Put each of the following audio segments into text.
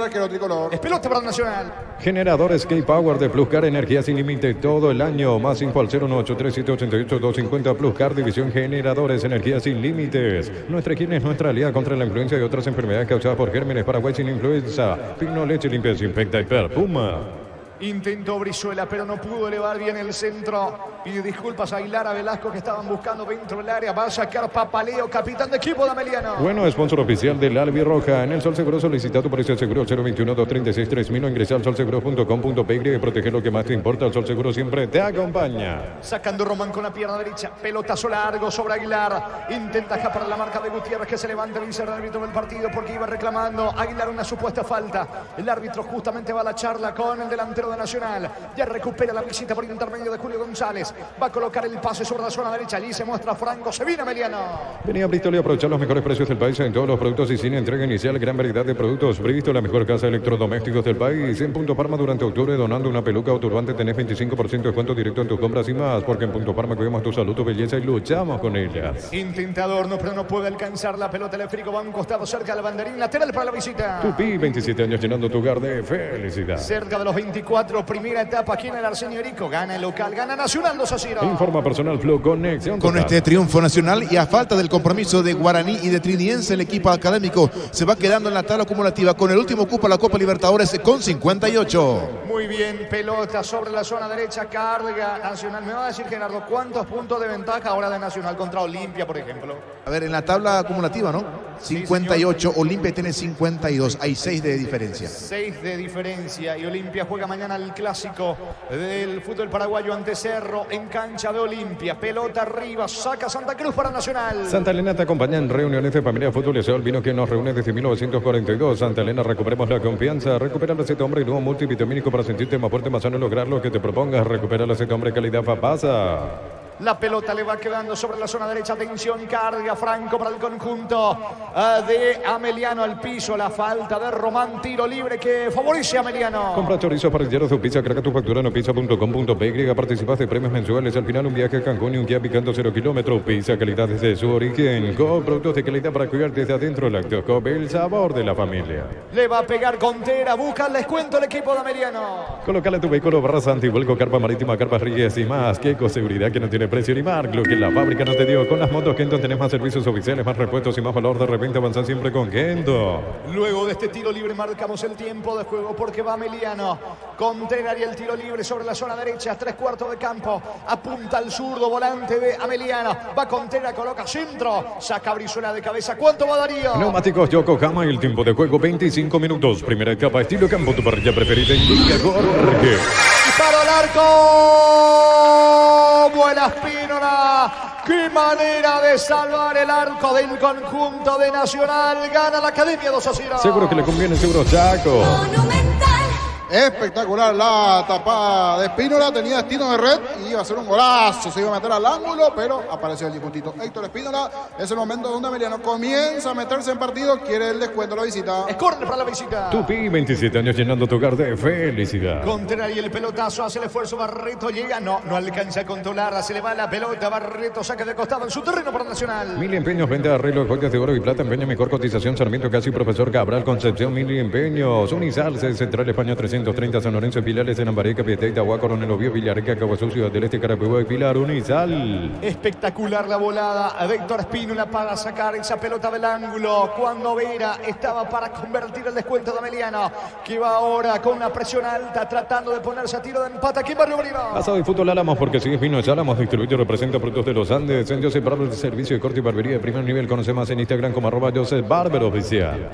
arquero tricolor. Es pelota para Nacional. Generadores K-Power de Pluscar, energía sin límite todo el año. Más info al 01837882250. Pluscar, división generadores, energía sin límites. Nuestra higiene es nuestra aliada contra la influencia y otras enfermedades causadas por gérmenes. Paraguay sin influenza. Pino, leche limpia, desinfecta y perfuma. Intentó Brizuela, pero no pudo elevar bien el centro. Pide disculpas a Aguilar, a Velasco, que estaban buscando dentro del área. Va a sacar Papaleo, capitán de equipo de Ameliano. Bueno, sponsor oficial del Albirroja. En el Sol Seguro solicita tu precio seguro 021-236-3000 o ingresa al solseguro.com.py y protege lo que más te importa. El Sol Seguro siempre te acompaña. Sacando Román con la pierna derecha. Pelotazo largo sobre Aguilar. Intenta escapar la marca de Gutiérrez, que se levanta y dice el árbitro del partido porque iba reclamando Aguilar una supuesta falta. El árbitro justamente va a la charla con el delantero de Nacional. Ya recupera la visita por intermedio de Julio González. Va a colocar el pase sobre la zona derecha. Allí se muestra Franco. Se viene Ameliano. Venía Bristol y aprovechar los mejores precios del país en todos los productos y sin entrega inicial. Gran variedad de productos. Bristol, la mejor casa de electrodomésticos del país. En Punto Parma durante octubre donando una peluca o turbante tenés 25% de descuento directo en tus compras y más. Porque en Punto Parma cuidamos tu salud, tu belleza y luchamos con ellas. Intentador, no, pero no puede alcanzar la pelota. El esférico va a un costado cerca del banderín. Lateral para la visita. Tupi, 27 años llenando tu hogar de felicidad. Cerca de los 24. Primera etapa aquí en el Arsenio Erico. Gana el local, gana Nacional 2-0. Informa Personal Flow, conexión Con total. este triunfo nacional y a falta del compromiso de Guaraní y de Trinidense, el equipo académico se va quedando en la tabla acumulativa con el último cupo a la Copa Libertadores con 58. Muy bien, pelota sobre la zona derecha, carga Nacional. Me va a decir, Gerardo, ¿cuántos puntos de ventaja ahora de Nacional contra Olimpia, por ejemplo? A ver, en la tabla acumulativa, ¿no? 58, Olimpia tiene 52, hay 6 de diferencia. 6 de diferencia y Olimpia juega mañana el clásico del fútbol paraguayo ante Cerro en cancha de Olimpia. Pelota arriba, saca Santa Cruz para Nacional. Santa Elena te acompaña en reuniones de familia, fútbol y aseo, el vino que nos reúne desde 1942. Santa Elena, recuperemos la confianza. Recupera el aceite hombre y nuevo multivitamínico para sentirte más fuerte, más sano y lograr lo que te propongas. Recupera el aceite hombre calidad Fapasa. La pelota le va quedando sobre la zona derecha. Atención, carga Franco para el conjunto de Ameliano al piso. La falta de Román, tiro libre que favorece a Ameliano. Compra chorizo parrillero su pizza, craca tu factura en pizza.com.py. Participas de premios mensuales. Al final un viaje a Cancún y un guía picando 0 kilómetros. Pizza, calidad desde su origen. Con productos de calidad para cuidar desde adentro. Lactoscope, el sabor de la familia. Le va a pegar Contera. Busca el descuento el equipo de Ameliano. Colocale tu vehículo barras antivuelco, carpa marítima, carpas ríes y más. Que seguridad que no tiene precio ni marca. Lo que la fábrica no te dio. Con las motos Kendo tenés más servicios oficiales, más repuestos y más valor. De repente avanzar siempre con Kendo. Luego de este tiro libre marcamos el tiempo de juego porque va Ameliano. Contreras y el tiro libre sobre la zona derecha. 3/4 de campo. Apunta al zurdo volante de Ameliano. Va Contreras, coloca centro. Saca Brizuela de cabeza. ¿Cuánto va Darío? Neumáticos Yokohama y el tiempo de juego 25 minutos. Primera etapa estilo campo, tu parrilla preferida. Indica Jorge. Disparo al arco. Buena Espínola. Qué manera de salvar el arco del conjunto de Nacional. Gana la Academia 2-0. Seguro que le conviene, seguro Chaco. Espectacular la tapada de Espínola, tenía destino de red y iba a ser un golazo, se iba a meter al ángulo, pero apareció allí puntito Héctor Espínola. Es el momento donde Ameliano comienza a meterse en partido, quiere el descuento de la visita. Es córner para la visita. Tupi, 27 años llenando tu hogar de felicidad. Contreras y el pelotazo, hace el esfuerzo, Barreto llega, no alcanza a controlar, se le va la pelota, Barreto saca de costado en su terreno para Nacional. Mil Empeños, venta de arreglo de joyas de oro y plata, empeño, mejor cotización, Sarmiento Casi, Profesor Cabral, Concepción, Mil Empeños, Unizarse, Central España 330, San Lorenzo, Pilares, en Ambareca, Pietá, Itagua, Coronel Oviedo, Villarrica, Caguazú, Ciudad del Este, Carapihuá y Pilar, Unizal. Espectacular la volada de Héctor Espínola para sacar esa pelota del ángulo, cuando Vera estaba para convertir el descuento de Ameliano, que va ahora con una presión alta, tratando de ponerse a tiro de empate aquí en Barrio Bolívar. Asado y fútbol Álamos, porque sigue fino es Álamos, distribuye y representa productos de los Andes. En Joseph Barber, servicio de corte y barbería de primer nivel. Conoce más en Instagram como @Joseph Barber Oficial.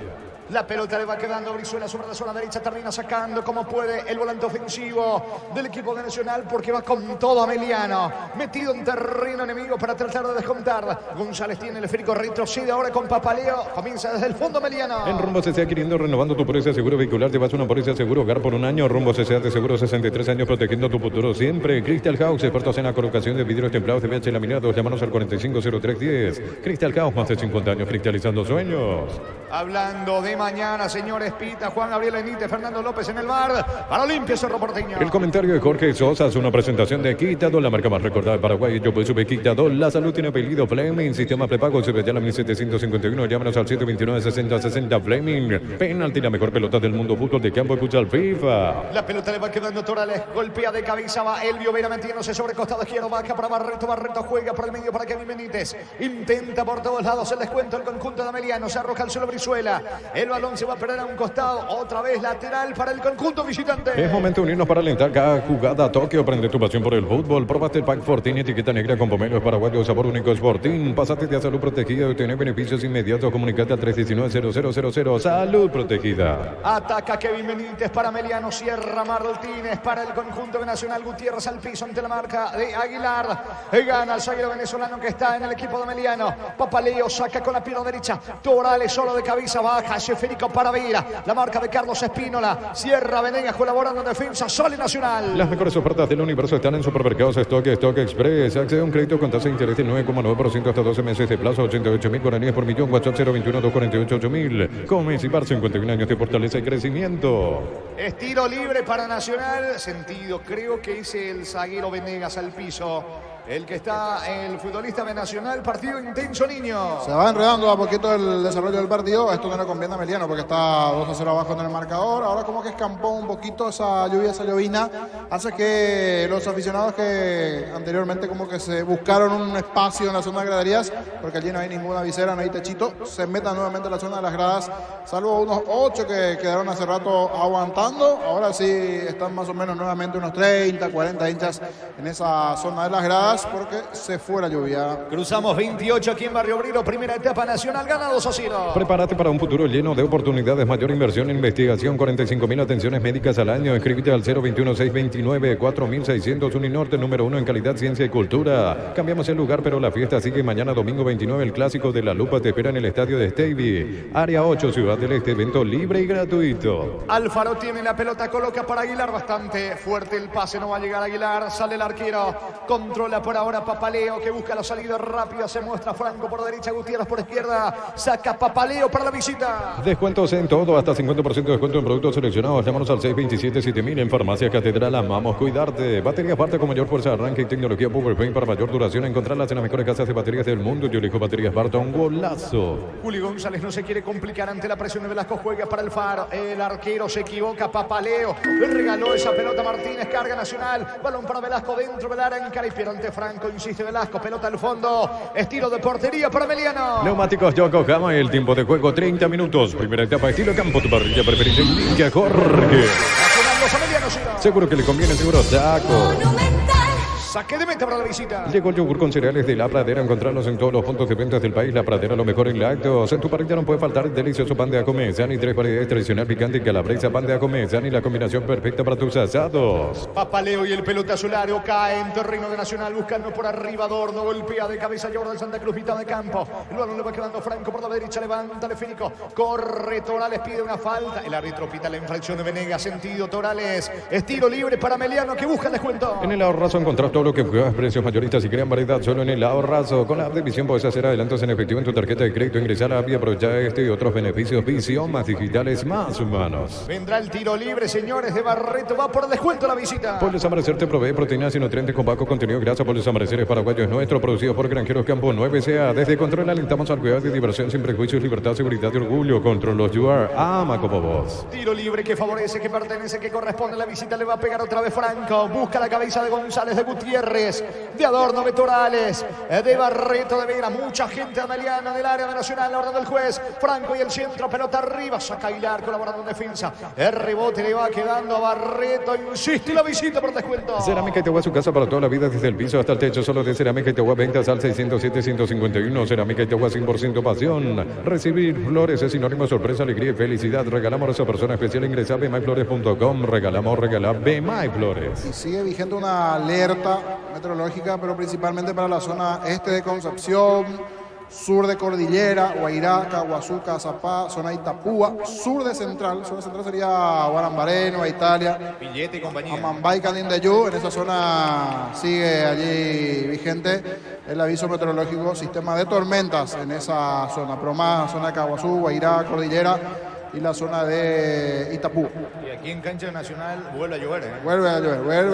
La pelota le va quedando a Brizuela sobre la zona derecha, termina sacando como puede el volante ofensivo del equipo de Nacional porque va con todo Ameliano, metido en terreno enemigo para tratar de descontar. González tiene el esférico, retrocede ahora con Papaleo, comienza desde el fondo Ameliano. En Rumbo CCA adquiriendo, renovando tu póliza de seguro vehicular, llevas una póliza de seguro hogar por un año. Rumbo CCA de seguro 63 años protegiendo tu futuro siempre. Crystal House, expertos en la colocación de vidrios templados de VH laminados, llámanos al 450310. Crystal House, más de 50 años cristalizando sueños. Hablando de mañana, señores, pita Juan Gabriel Benítez, Fernando López en el bar. Para Olimpia, Cerro Porteño. El comentario de Jorge Sosa es una presentación de Quitadol, la marca más recordada de Paraguay. Yo pues sube Quitadol. La salud tiene apellido Fleming. Sistema prepago se ya la 1751. Llámanos al 729-6060 Fleming. Penalti, la mejor pelota del mundo. Fútbol de campo y futsal FIFA. La pelota le va quedando Torales. Golpea de cabeza. Va Elvio Vera metiéndose sobre el costado izquierdo. Baja para Barreto. Barreto juega por el medio para Kevin Benítez. Intenta por todos lados el descuento el conjunto de Ameliano. Se arroja al suelo Brizuela. El balón se va a perder a un costado. Otra vez lateral para el conjunto visitante. Es momento de unirnos para alentar cada jugada. Tokio, prende tu pasión por el fútbol. Probaste el Pack Fortín, etiqueta negra con pomelos paraguayos, sabor único Sportín. Pasate de salud protegida y obtener beneficios inmediatos. Comunicate al 319-0000. Salud protegida. Ataca Kevin Benítez para Ameliano. Cierra Martínez para el conjunto de Nacional. Gutiérrez al piso ante la marca de Aguilar. Gana el zaguero venezolano que está en el equipo de Ameliano. Papaleo saca con la pierna derecha. Torales solo de cabeza. Baja Federico para Vera. La marca de Carlos Espínola. Cierra Venegas colaborando en defensa. Sol y Nacional. Las mejores ofertas del universo están en Supermercados Stock Express. Accede a un crédito con tasa de interés del 9,9% hasta 12 meses de plazo. 88.000 guaraníes por millón. WhatsApp 021-248-8000. Comes y Bar, 51 años de fortaleza y crecimiento. Estilo libre para Nacional. Sentido, creo que es el zaguero Venegas al piso. El que está, el futbolista de Nacional. Partido intenso, niño. Se va enredando a poquito el desarrollo del partido. Esto no le conviene a Ameliano porque está 2-0 abajo en el marcador. Ahora como que escampó un poquito esa lluvia, esa llovina. Hace que los aficionados que anteriormente como que se buscaron un espacio en la zona de graderías, porque allí no hay ninguna visera, no hay techito, se metan nuevamente a la zona de las gradas, salvo unos 8 que quedaron hace rato aguantando. Ahora sí están más o menos nuevamente unos 30, 40 hinchas en esa zona de las gradas, porque se fue la lluvia. Cruzamos 28 aquí en Barrio Obrero, primera etapa Nacional, gana 2-0. Prepárate para un futuro lleno de oportunidades, mayor inversión en investigación, 45.000 atenciones médicas al año. Escríbete al 021-629-4600, Uninorte, número 1 en calidad, ciencia y cultura. Cambiamos el lugar, pero la fiesta sigue mañana domingo 29. El clásico de la Lupa te espera en el estadio de Stevie. Área 8, Ciudad del Este, evento libre y gratuito. Alfaro tiene la pelota, coloca para Aguilar, bastante fuerte el pase, no va a llegar Aguilar, sale el arquero, controla por ahora Papaleo que busca la salida rápida, se muestra Franco por derecha, Gutiérrez por izquierda, saca Papaleo para la visita. Descuentos en todo, hasta 50% de descuento en productos seleccionados. Llámanos al 627-7000 en Farmacia Catedral. Amamos cuidarte. Baterías Barte con mayor fuerza de arranque y tecnología PowerPoint para mayor duración. Encontrarlas en las mejores casas de baterías del mundo. Yo elijo Baterías Barte, un golazo. Juli González no se quiere complicar ante la presión de Velasco, juega para el Faro, el arquero se equivoca, Papaleo le regaló esa pelota a Martínez, carga Nacional, balón para Velasco dentro del área, encara y pierde ante Franco, insiste Velasco, pelota al fondo, estilo de portería para Ameliano. Neumáticos Yokohama, el tiempo de juego 30 minutos. Primera etapa, estilo campo, tu parrilla preferida en línea, Jorge. Nacional, los Amelianos, Seguro que le conviene, seguro saco. saque de meta para la visita. Llegó el yogur con cereales de La Pradera. Encontrarlos en todos los puntos de ventas del país. La Pradera, lo mejor en lácteos. En tu parrilla no puede faltar el delicioso pan de Acomezán y 3 variedades tradicional picante y calabresa. Pan de Acomezán y la combinación perfecta para tus asados. Papaleo y el pelotazo largo cae en terreno de Nacional buscando por arriba Adorno, golpea de cabeza Jordan Santa Cruz, mitad de campo. El balón le va quedando Franco por la derecha, levanta Lefínico, corre Torales, pide una falta. El árbitro pita la infracción de Venegas, sentido Torales, estilo libre para Ameliano que busca el descuento. En el ahorrazo encontrás todo lo que juegas, precios mayoristas y crean variedad solo en el ahorrazo. Con la app de Visión puedes hacer adelantos en efectivo en tu tarjeta de crédito, ingresar a la app y aprovechar este y otros beneficios. Visión, más digitales, más humanos. Vendrá el tiro libre, señores, de Barreto, va por descuento la visita. Pollos Amanecer te provee proteínas y nutrientes con bajo contenido de grasa. Pollos Amaneceres paraguayos nuestro, producido por Granjeros Campo 9CA. Desde Control alentamos al cuidado de diversión sin prejuicios, libertad, seguridad y orgullo. Control los UR, ama como vos. Tiro libre que favorece, que pertenece, que corresponde a la visita. Le va a pegar otra vez Franco. Busca la cabeza de González, de Gutiérrez, de Adorno, de Torales, de Barreto, de Vera. Mucha gente ameliana del área de Nacional, la orden del juez. Franco y el centro, pelota arriba. Saca Aguilar colaborando en defensa. El rebote le va quedando a Barreto. Insiste la visita por descuento. Cerámica Itagua, su casa para toda la vida, desde el piso hasta el techo. Solo de Cerámica Itagua, ventas al 607-151. Cerámica Itagua, 100% pasión. Recibir flores es sinónimo de sorpresa, alegría y felicidad. Regalamos a esa persona especial. Ingresa a bmyflores.com. Regalamos BMyFlores. Y sigue vigente una alerta meteorológica, pero principalmente para la zona este de Concepción, sur de Cordillera, Guairá, Caguazú, Cazapá, zona Itapúa, sur de Central sería Guarambaré, Nueva Italia, Villete y compañía. Amambay, Canindeyú. En esa zona sigue allí vigente el aviso meteorológico, sistema de tormentas en esa zona, pero más zona de Caguazú, Guairá, Cordillera y la zona de Itapú. Y aquí en Cancha Nacional vuelve a llover, ¿eh? Vuelve a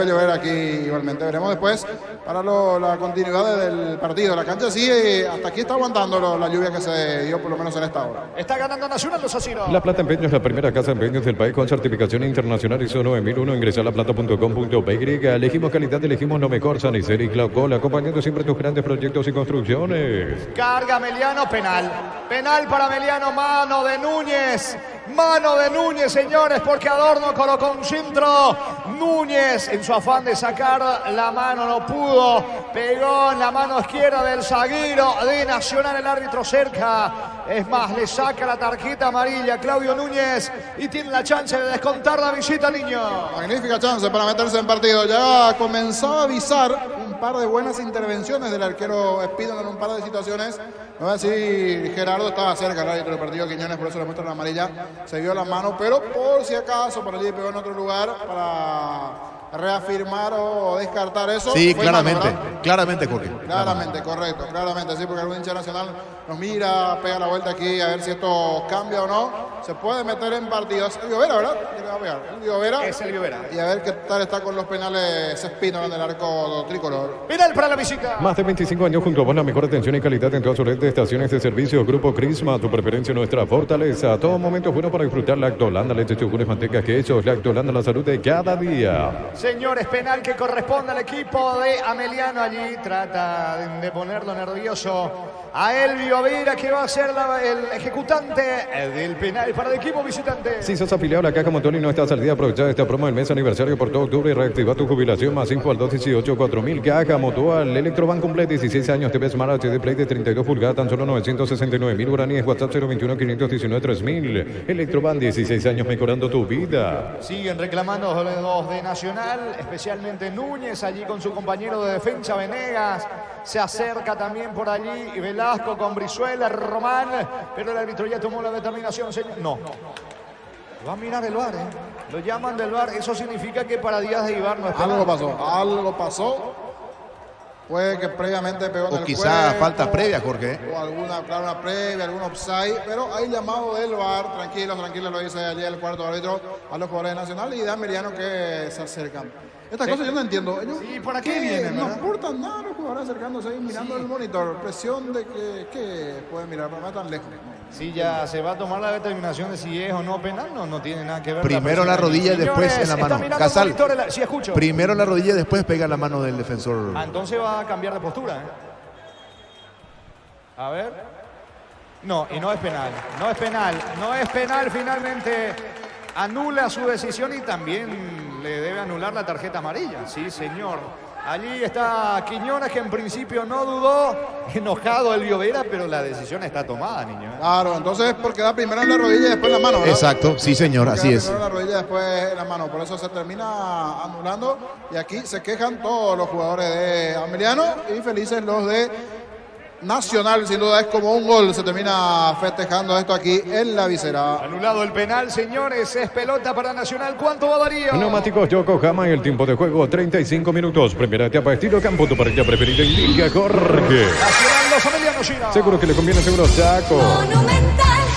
llover aquí igualmente. Veremos después para la continuidad del partido. La cancha sigue, hasta aquí está aguantando la lluvia que se dio por lo menos en esta hora. Está ganando Nacional 2-0. La Plata Empeños es la primera casa de empeños del país con certificación internacional ISO 9001. Ingresa a laplata.com.py. Elegimos calidad, elegimos lo mejor. San Isidro y Glaucol, acompañando siempre tus grandes proyectos y construcciones. Carga Meliano, penal. Penal para Meliano, mano de Núñez. Mano de Núñez, señores, porque Adorno colocó un centro. Núñez, en su afán de sacar la mano, no pudo. Pegó en la mano izquierda del zaguero de Nacional, el árbitro cerca. Es más, le saca la tarjeta amarilla a Claudio Núñez y tiene la chance de descontar la visita, niño. Magnífica chance para meterse en partido. Ya comenzó a avisar un par de buenas intervenciones del arquero Espínola en un par de situaciones. No voy a decir, Gerardo estaba cerca el árbitro del partido, Quiñones, por eso le muestra la amarilla. Se vio la mano, pero por si acaso, por allí pegó en otro lugar para reafirmar o descartar eso. Sí, Fue claramente, mano, ¿verdad? claramente, Jorge. Claramente, correcto, claramente, sí, porque algún hincha nacional nos mira, pega la vuelta aquí a ver si esto cambia o no. Se puede meter en partidos. El Llovera, ¿verdad? ¿Quién le va a pegar? El Llovera. Es el Llovera. Y a ver qué tal está con los penales Espínola en el arco tricolor. Penal para la visita. Más de 25 años junto a vos, la mejor atención y calidad en toda su red de estaciones de servicio. Grupo Crisma, tu preferencia, nuestra fortaleza. A todo momento es bueno para disfrutar Lactolanda, leche, yogures, mantecas, quesos. Lactolanda, la salud de cada día. Señores, penal que corresponde al equipo de Ameliano. Allí trata de ponerlo nervioso a Elvio Vera, que va a ser el ejecutante del penal para el equipo visitante. Si sos afiliado a la Caja Montón y no estás al día, aprovecha esta promo del mes aniversario por todo octubre y reactiva tu jubilación. Más info al 218-4000. Caja Mutual, Electroban Complet, 16 años, TV Smart HD Play de 32 pulgadas, tan solo 969.000 guaraníes. WhatsApp 021-519-3000. Electroban, 16 años mejorando tu vida. Siguen reclamando los de Nacional, especialmente Núñez, allí con su compañero de defensa Venegas. Se acerca también por allí Velasco con Brizuela, Román, pero el árbitro ya tomó la determinación, señor. No. Va a mirar el VAR, ¿eh? Lo llaman del VAR. Eso significa que para Díaz de Ibar no es penal. Algo pasó. Puede que previamente pegó en el O quizá cuerpo, falta previa, Jorge. o alguna previa, algún offside, pero hay llamado del VAR, tranquilos, lo dice allí el cuarto árbitro a los jugadores de Nacional y de Ameliano que se acercan. Estas cosas yo no entiendo. Ellos, ¿Y para qué vienen, no verdad? aportan nada los jugadores acercándose ahí mirando el monitor. Presión de que pueden mirar, pero no tan lejos. Si ya se va a tomar la determinación de si es o no penal, no tiene nada que ver. Primero la rodilla y después Señores, en la está mano. mirando el Casal. monitor, sí, escucho. Primero la rodilla y después pega la mano del defensor. Entonces va a cambiar de postura, ¿eh? A ver. No, y no es penal. No es penal. No es penal. Finalmente anula su decisión y también le debe anular la tarjeta amarilla. Sí, señor. Allí está Quiñones, que en principio no dudó. Enojado el Llovera, pero la decisión está tomada, niño. Claro, entonces porque da primero en la rodilla y después en la mano, ¿verdad? Exacto, sí señor, Porque así da es. primero en la rodilla, después en la mano. Por eso se termina anulando. Y aquí se quejan todos los jugadores de Ameliano y felices los de Nacional. Sin duda es como un gol. Se termina festejando esto aquí en la visera. Anulado el penal, señores. Es pelota para Nacional. ¿Cuánto va Darío? Neumáticos Yokohama y el tiempo de juego 35 minutos. Primera etapa estilo campo, tu parrilla preferida indica Jorge. Nacional, los Amelianos Gira. Seguro que le conviene, seguro saco.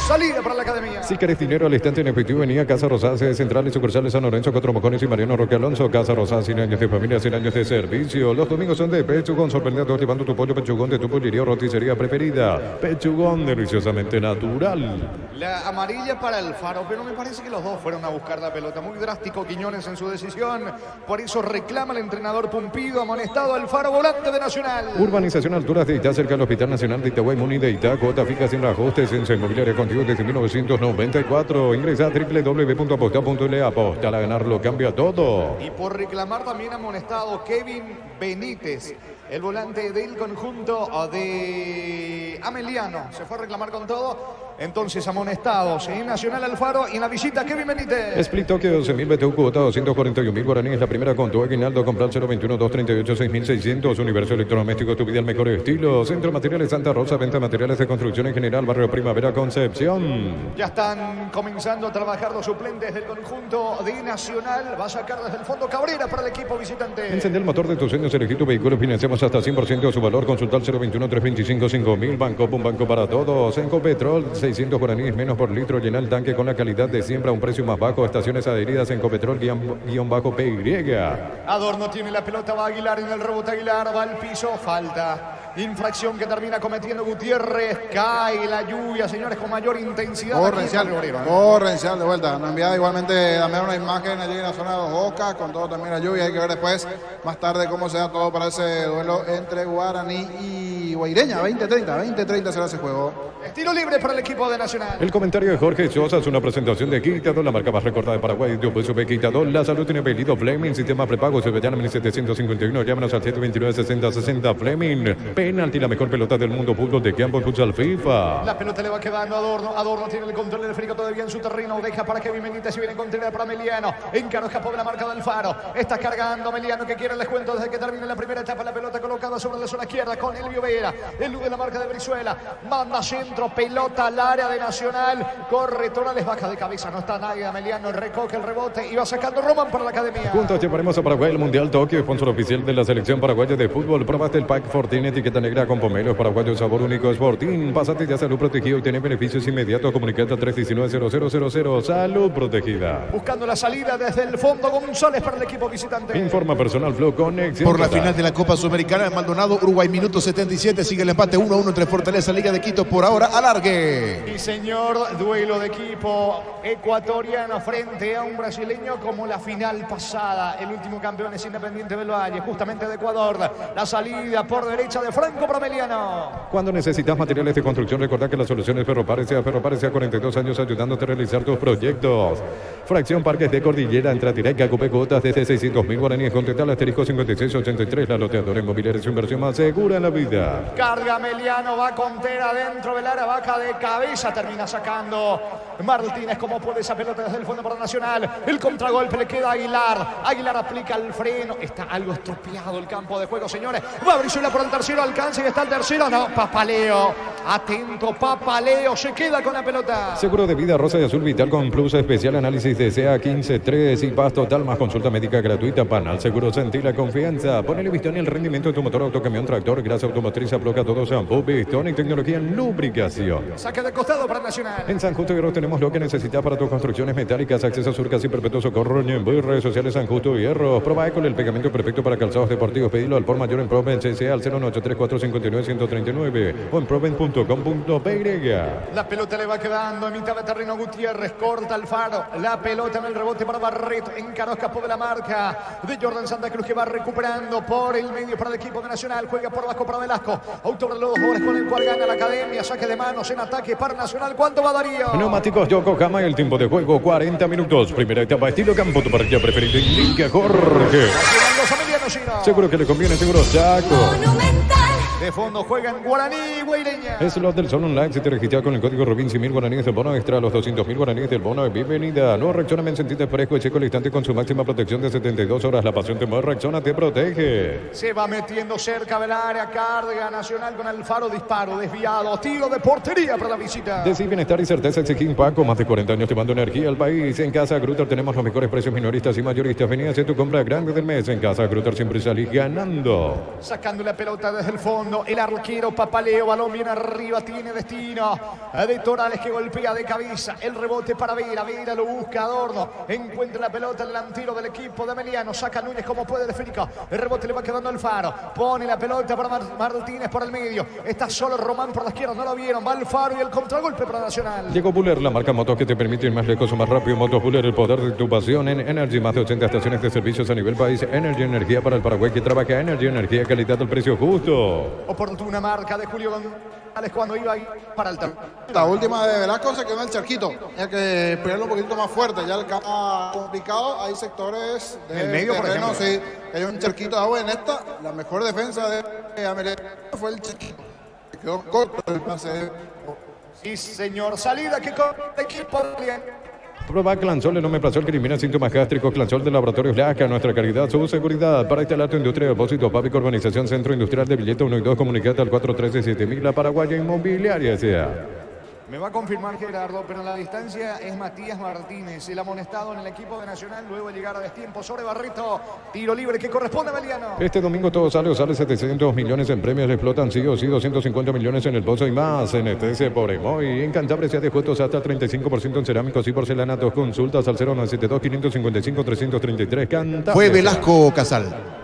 Salida para la academia. Si querés dinero al instante en efectivo, venía a Casa Rosada, sede central y sucursales San Lorenzo, Cuatro Mocones y Mariano Roque Alonso. Casa Rosada, 100 años de familia, 100 años de servicio. Los domingos son de Pechugón, sorprendiendo llevando tu pollo Pechugón de tu pollería o roticería preferida. Pechugón, deliciosamente natural. La amarilla para el Faro, pero me parece que los dos fueron a buscar la pelota. Muy drástico Quiñones en su decisión. Por eso reclama el entrenador Pumpido, amonestado al Faro, volante de Nacional. Urbanización Alturas de Itá, cerca del Hospital Nacional de Itagüí, Muni de Itá. Cuota fija sin reajustes en su inmobiliaria contigo desde 1994. Ingresa a www.aposta.le. Aposta a ganar lo cambia todo. Y por reclamar también amonestado Kevin Benítez, el volante del conjunto de Ameliano. Se fue a reclamar con todo. Entonces amonestados en Nacional Alfaro y en la visita Kevin Benítez. Split Tokio 12.000 BTU, cuota 241.000 guaraníes. La primera con tu aguinaldo. Comprar 021-238-6.600. Universo Electrodoméstico, tu vida al mejor estilo. Centro Materiales Santa Rosa, venta de materiales de construcción en general. Barrio Primavera, Concepción. Ya están comenzando a trabajar los suplentes del conjunto de Nacional. Va a sacar desde el fondo Cabrera para el equipo visitante. Encende el motor de tus sueños, elegí tu vehículo. Financiamos hasta 100% de su valor. Consulta al 021-325-5000. Banco, un banco para todos. Encopetrol, 600 guaraníes menos por litro. Llena el tanque con la calidad de siempre a un precio más bajo. Estaciones adheridas. Encopetrol, _PY. Adorno tiene la pelota, va Aguilar en el rebote. Aguilar va al piso, falta. Infracción que termina cometiendo Gutiérrez. Cae la lluvia, señores, con mayor intensidad. Correncial de vuelta. Nos envía igualmente también una imagen allí en la zona de Dos Bocas, con todo también la lluvia. Hay que ver después, más tarde, cómo se da todo para ese duelo entre Guaraní y Guaireña. 20-30 será ese juego. Tiro libre para el equipo de Nacional. El comentario de Jorge Sosa es una presentación de Quitador, la marca más recordada de Paraguay. De Quitador, la salud tiene apellido Fleming, sistema prepago, se llama 1751. Llámanos al 729-6060 Fleming. Penalti, la mejor pelota del mundo, fútbol de campo, futsal FIFA. La pelota le va quedando a Adorno. Adorno tiene el control del esférico todavía en su terreno. Deja para Kevin Benítez y viene con tela para Meliano. Encaro escapó de la marca del Faro. Está cargando Meliano, que quiere el descuento desde que termina la primera etapa. La pelota colocada sobre la zona izquierda con Elvio Vera. El de la marca de Brizuela. Manda centro, pelota al área de Nacional. Corre Torales, baja de cabeza. No está nadie. Meliano recoge el rebote y va sacando Roman para la academia. Juntos llevaremos a Paraguay el Mundial Tokio, sponsor oficial de la selección paraguaya de fútbol. Probaste el pack Fortín, etiqueta negra con pomelos paraguayos, sabor único Fortín. Pásate ya salud protegido y tiene beneficios inmediatos. Comunicate al 319-0000. Salud protegida. Buscando la salida desde el fondo, González para el equipo visitante. Informa Personal Flow Conexión. Por la final de la Copa Sudamericana en Maldonado, Uruguay, minuto 77. Sigue el empate 1-1 entre Fortaleza Liga de Quito. Por ahora, alargue. Y señor, duelo de equipo ecuatoriano frente a un brasileño como la final pasada. El último campeón es Independiente del Valle, justamente de Ecuador. La salida por derecha de Franco Brameliano. Cuando necesitas materiales de construcción, recordá que la solución es Ferropares a 42 años ayudándote a realizar tus proyectos. Fracción Parques de Cordillera, entra directa, cupé cuotas desde 600.000 guaraníes. Contesta al asterisco 5683. La loteadora inmobiliaria es su inversión más segura en la vida. Carga Meliano, va con Tera dentro del área, vaca de cabeza, termina sacando Martínez. Como puede esa pelota desde el fondo para Nacional. El contragolpe le queda a Aguilar. Aguilar aplica el freno. Está algo estropeado el campo de juego, señores. Va Brizuela por el tercero, alcance y está el tercero. No, Papaleo. Atento, Papaleo. Se queda con la pelota. Seguro de vida rosa y azul vital con plus especial, análisis de CA 15.3 y paz total más consulta médica gratuita. Panal Seguro, sentí la confianza. Ponele Vistón y el rendimiento de tu motor, auto, camión, tractor. Grasa automotriz, afloja todo shampoo. Vistón y tecnología en lubricación. Saque de costado para Nacional. En San Justo Hierro tenemos lo que necesitas para tus construcciones metálicas. Acceso Surcas y Perpetuo Socorro. En redes sociales San Justo Hierro. Proba Eco, el pegamento perfecto para calzados deportivos. Pedilo al por mayor en Proven CCA al 0983459-139 o en proven.com.py. La pelota le va quedando en mitad de terreno Gutiérrez. Corta el Faro. La pelota en el rebote para Barreto. Encaró, escapó de la marca de Jordan Santa Cruz, que va recuperando por el medio para el equipo de Nacional. Juega por abajo para Velasco. Autor de los 2 goles con el cual gana la academia. Saque de manos en ataque para Nacional. ¿Cuánto va Darío? Neumáticos Yokohama, el tiempo de juego 40 minutos. Primera etapa estilo campo, tu parrilla preferida indica Jorge. Seguro que le conviene, seguro Chaco. De fondo juegan Guaraní, Guaireña. Es Slot del Sol Online. Si te registras con el código Robin 100.000 guaraníes del bono extra, los 200.000 guaraníes del bono de bienvenida. No Rexona, me sentiste fresco y seco al instante con su máxima protección de 72 horas. La pasión te mueve, Rexona te protege. Se va metiendo cerca del área. Carga Nacional con el Faro. Disparo desviado. Tiro de portería para la visita. Decir bienestar y certeza exigir Paco. Más de 40 años llevando energía al país. En Casa Grutter tenemos los mejores precios minoristas y mayoristas. Vení a hacer tu compra grande del mes. En Casa Grutter siempre salís ganando. Sacando la pelota desde el fondo. El arquero Papaleo. Balón bien arriba. Tiene destino de Torales, que golpea de cabeza. El rebote para Vera. Vera lo busca Adorno. Encuentra la pelota el delantero del equipo de Meliano. Saca Núñez como puede de esférico. El rebote le va quedando al Faro. Pone la pelota para Martínez por el medio. Está solo Román por la izquierda. No lo vieron. Va el Faro y el contragolpe para Nacional. Llegó Buller, la marca motos que te permite ir más lejos o más rápido. Motos Buller, el poder de tu pasión. En Energy, más de 80 estaciones de servicios a nivel país. Energy, energía para el Paraguay que trabaja. Energy, energía, calidad al precio justo. Oportuna marca de Julio González cuando iba ahí para el terreno. La última de Velasco se quedó en el charquito. Hay que pegarlo un poquito más fuerte. Ya el campo complicado. Hay sectores de el medio, terreno, por ejemplo. sí. Hay un charquito de agua en esta. La mejor defensa de América fue el charquito. Se quedó corto el pase. Sí, señor. Salida que con el equipo bien. Proba Clansol, el omeprazol que elimina síntomas gástricos. Clansol de Laboratorios Laca, nuestra calidad, su seguridad. Para instalar tu industria de depósito, Pápico, Urbanización Centro Industrial de Billete 1 y 2, comunicate al 413-7000, la Paraguaya Inmobiliaria sea. Me va a confirmar Gerardo, pero en la distancia es Matías Martínez, el amonestado en el equipo de Nacional, luego de llegar a destiempo sobre Barreto. Tiro libre que corresponde a Meliano. Este domingo todo sale o sale 700 millones en premios, le explotan sí o sí 250 millones en el pozo y más. En ETC por Emoy, en Cantabria se ha descuentos hasta 35% en cerámicos y porcelanatos. Consultas al 0972-555-333. Cantabria. Fue Velasco Casal.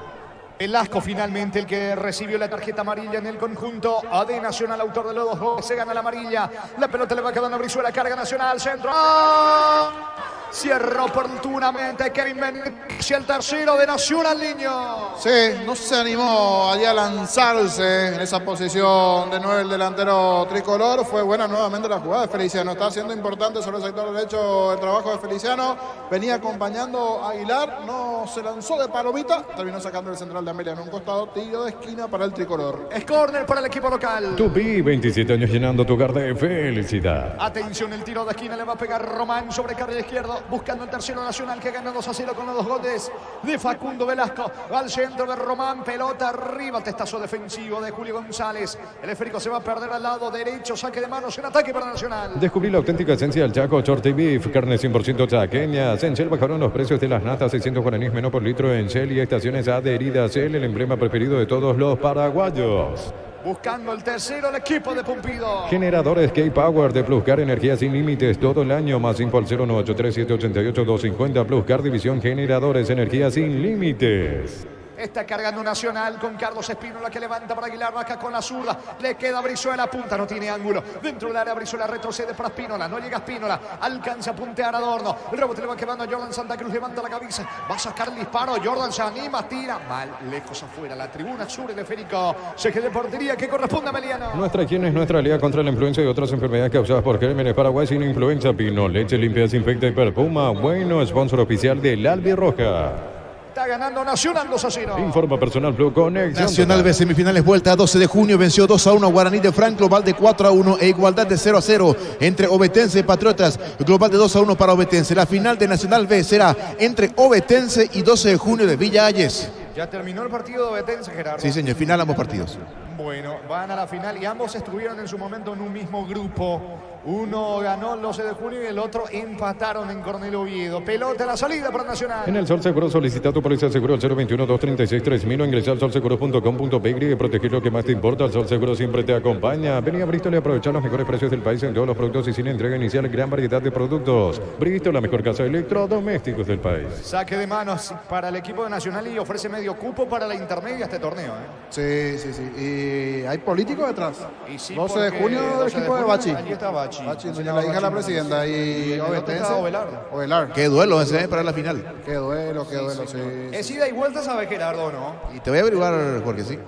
Velasco finalmente el que recibió la tarjeta amarilla en el conjunto de Nacional, autor de los 2 goles, se gana la amarilla, la pelota le va quedando a Brizuela, carga Nacional, centro, ¡ah! Cierra oportunamente Kevin Benítez, el tercero de Nacional, niño. Sí, no se animó allí a lanzarse en esa posición de 9 el delantero tricolor. Fue buena nuevamente la jugada de Feliciano. Está siendo importante sobre el sector derecho el trabajo de Feliciano. Venía acompañando a Aguilar, no se lanzó de palomita, terminó sacando el central de Amelia en un costado, tiro de esquina para el tricolor. Es córner para el equipo local. Tupi, 27 años llenando tu hogar de felicidad. Atención, el tiro de esquina le va a pegar Román sobre carril izquierdo, buscando el tercero Nacional que gana 2-0 con los 2 goles de Facundo Velasco. Al centro de Román, pelota arriba, testazo defensivo de Julio González. El esférico se va a perder al lado derecho, saque de manos en ataque para Nacional. Descubrí la auténtica esencia del Chaco, Short Beef, carne 100% chaqueña. En Shell bajaron los precios de las natas, 600 guaraníes menos por litro en Shell y estaciones adheridas. Shell, el emblema preferido de todos los paraguayos. Buscando el tercero el equipo de Pumpido. Generadores K-Power de Pluscar, energía sin límites todo el año. Más info al 0983-788-250. Pluscar, división generadores, energía sin límites. Está cargando Nacional con Carlos Espínola que levanta para Aguilar, baja con la zurda, le queda Brizuela, punta, no tiene ángulo, dentro del área Brizuela retrocede para Espínola, no llega Espínola, alcanza a puntear Adorno, el rebote le va quedando a Jordan Santa Cruz, levanta la cabeza, va a sacar el disparo, Jordan se anima, tira, mal, lejos afuera, la tribuna sur, el esférico, se queda de portería que corresponde a Meliano. Nuestra higiene es nuestra aliada contra la influenza y otras enfermedades causadas por gérmenes. Paraguay sin influenza, Pino, leche limpia, desinfecta y perfuma, bueno, sponsor oficial del Albirroja. Está ganando Nacional 2-0. Informa Personal Blue Conexión. Nacional B semifinales vuelta 12 de junio venció 2-1 a Guaraní de Frank, global de 4-1 e igualdad de 0-0 entre Ovetense y Patriotas, global de 2-1 para Ovetense. La final de Nacional B será entre Ovetense y 12 de junio de Villa Ayes. Ya terminó el partido de Ovetense, Gerardo. Sí, señor, final ambos partidos. Bueno, van a la final y ambos estuvieron en su momento en un mismo grupo. Uno ganó el 12 de junio y el otro empataron en Coronel Oviedo. Pelota a la salida para Nacional. En el Sol Seguro solicita tu póliza de seguro al 021-236-3000 o ingresa al solseguro.com.py y proteger lo que más te importa. El Sol Seguro siempre te acompaña. Vení a Bristol y aprovechar los mejores precios del país en todos los productos y sin entrega inicial, gran variedad de productos. Bristol, la mejor casa de electrodomésticos del país. Saque de manos para el equipo de Nacional y ofrece medio cupo para la intermedia este torneo. Sí, sí, sí. Y hay políticos detrás. Y sí, 12 de porque junio del 12 de equipo de junio, Bachi. allí está Bachi. Bachi, El doña señor la hija de la Bachi presidenta. Y el otro Ovetense. está Ovelar. Ovelar. Qué duelo ese para la final. Qué duelo, sí. Es ida y vuelta, sabe Gerardo, ¿no? Y te voy a averiguar, Jorge, sí.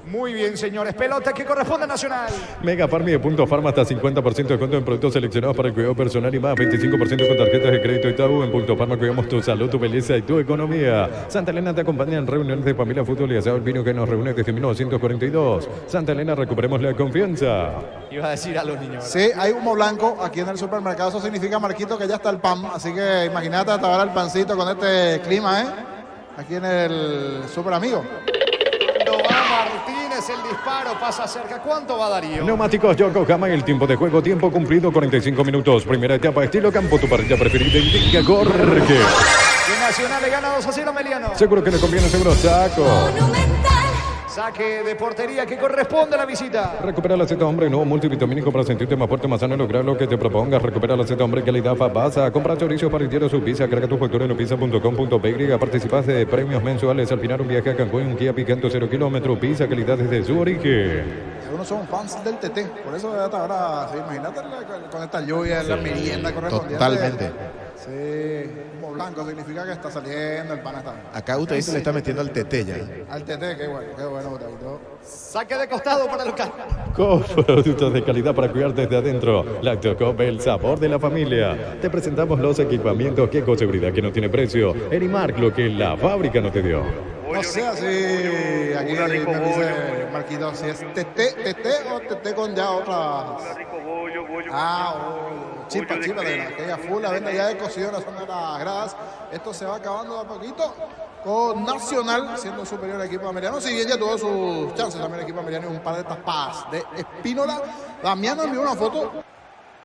Muy bien, señores. Pelota que corresponde a Nacional. Mega Farm y de Punto Farma hasta 50% de descuento en productos seleccionados para el cuidado personal y más 25% con tarjetas de crédito y tabú. En Punto Farma cuidamos tu salud, tu belleza y tu economía. Santa Elena te acompaña en reuniones de familia, fútbol y asado, el vino que nos reúne desde 1942. Santa Elena, recuperemos la confianza. Iba a decir a los niños. Sí, hay humo blanco aquí en el supermercado. Eso significa, Marquito, que ya está el pan. Así que imagínate hasta ahora el pancito con este clima, ¿eh? Aquí en el Super Amigo. Cuando va Martínez, el disparo pasa cerca. ¿Cuánto va Darío? Neumáticos Yokohama y el tiempo de juego, tiempo cumplido 45 minutos. Primera etapa, estilo campo, tu parrilla preferida indica Jorge. Que Nacional le gana 2-0 a Meliano. Seguro que le conviene, seguro saco. Saque de portería que corresponde a la visita. Recupera la Z Hombre, nuevo multivitamínico para sentirte más fuerte, más sano y lograr lo que te propongas. Recupera la Z Hombre, calidad Fabasa. Compra chorizo para el su pizza. Carga tu factura en lopizza.com.py. Participas de premios mensuales. Al final un viaje a Cancún, un Kia Picanto 0 kilómetros. Pizza, calidad desde su origen. Algunos son fans del TT. Por eso hasta ahora, sí, imagínate con esta lluvia, la merienda correspondiente. Totalmente. Sí, humo blanco significa que está saliendo, el pan está. Acá usted se le está metiendo al TT ya. Al TT, qué bueno, Botadito. Saque de costado para el local. Con productos de calidad para cuidar desde adentro. Lactocop, el sabor de la familia. Te presentamos los equipamientos que con seguridad que no tiene precio. Erimark, lo que la fábrica no te dio. No sé así, aquí me dice Marquito, si es TT o TT con ya otras. Chipa, aquella full, la venta ya de cocido en la zona de las gradas. Esto se va acabando de a poquito con Nacional siendo superior al equipo americano. Si bien ya tuvo sus chances también el equipo americano y un par de tapadas de Espínola. Damián envió una foto